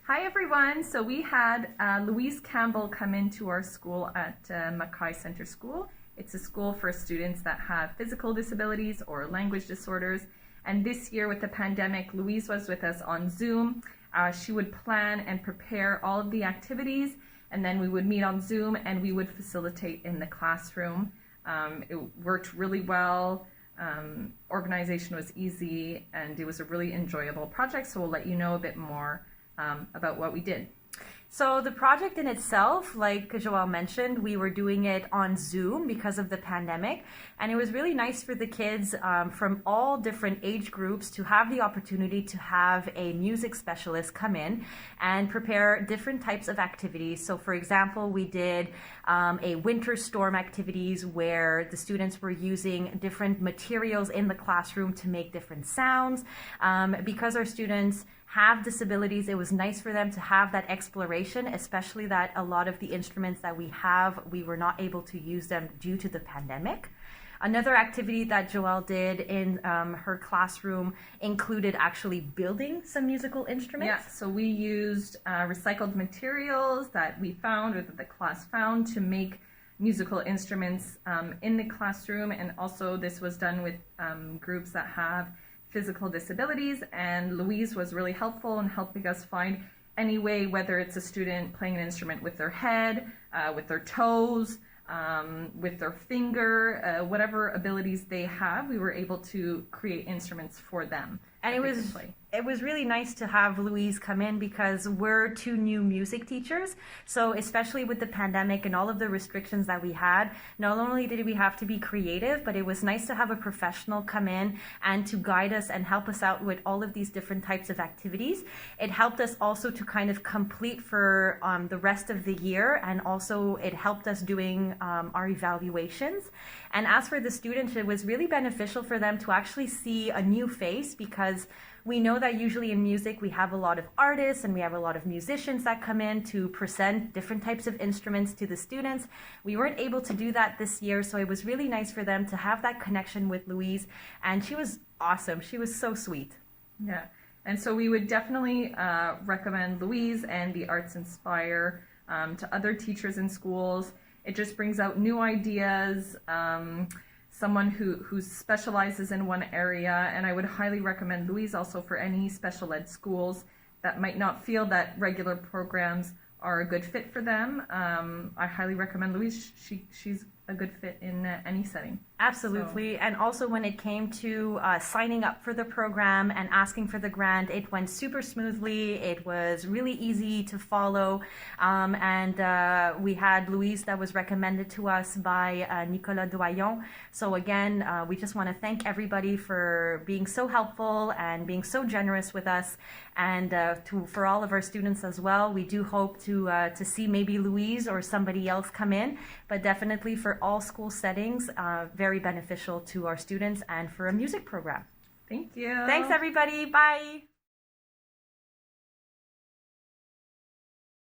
Hi everyone. So we had Louise Campbell come into our school at MacKay Centre School. It's a school for students that have physical disabilities or language disorders. And this year with the pandemic, Louise was with us on Zoom. She would plan and prepare all of the activities, and then we would meet on Zoom and we would facilitate in the classroom. It worked really well. Organization was easy, and it was a really enjoyable project. So we'll let you know a bit more about what we did. So the project in itself, like Joelle mentioned, we were doing it on Zoom because of the pandemic, and it was really nice for the kids from all different age groups to have the opportunity to have a music specialist come in and prepare different types of activities. So for example, we did a winter storm activities where the students were using different materials in the classroom to make different sounds. Because our students have disabilities, it was nice for them to have that exploration, especially that a lot of the instruments that we have, we were not able to use them due to the pandemic. Another activity that Joelle did in her classroom included actually building some musical instruments. Yeah, so we used recycled materials that we found, or that the class found, to make musical instruments in the classroom. And also this was done with groups that have physical disabilities, and Louise was really helpful in helping us find any way, whether it's a student playing an instrument with their head, with their toes, with their finger, whatever abilities they have, we were able to create instruments for them. And it was really nice to have Louise come in because we're two new music teachers. So especially with the pandemic and all of the restrictions that we had, not only did we have to be creative, but it was nice to have a professional come in and to guide us and help us out with all of these different types of activities. It helped us also to kind of complete for the rest of the year, and also it helped us doing our evaluations. And as for the students, it was really beneficial for them to actually see a new face, because we know that usually in music we have a lot of artists and we have a lot of musicians that come in to present different types of instruments to the students. We weren't able to do that this year, so it was really nice for them to have that connection with Louise, and she was awesome. She was so sweet. Yeah, and so we would definitely recommend Louise and the ArtistsInspire to other teachers in schools. It just brings out new ideas, someone who specializes in one area, and I would highly recommend Louise also for any special ed schools that might not feel that regular programs are a good fit for them. I highly recommend Louise. She's a good fit in any setting. Absolutely. So. And also when it came to signing up for the program and asking for the grant, it went super smoothly. It was really easy to follow. And we had Louise that was recommended to us by Nicolas Doyon. So again, we just want to thank everybody for being so helpful and being so generous with us. And for all of our students as well, we do hope to see maybe Louise or somebody else come in, but definitely for all school settings, very beneficial to our students and for a music program. Thank you. Thanks everybody. Bye.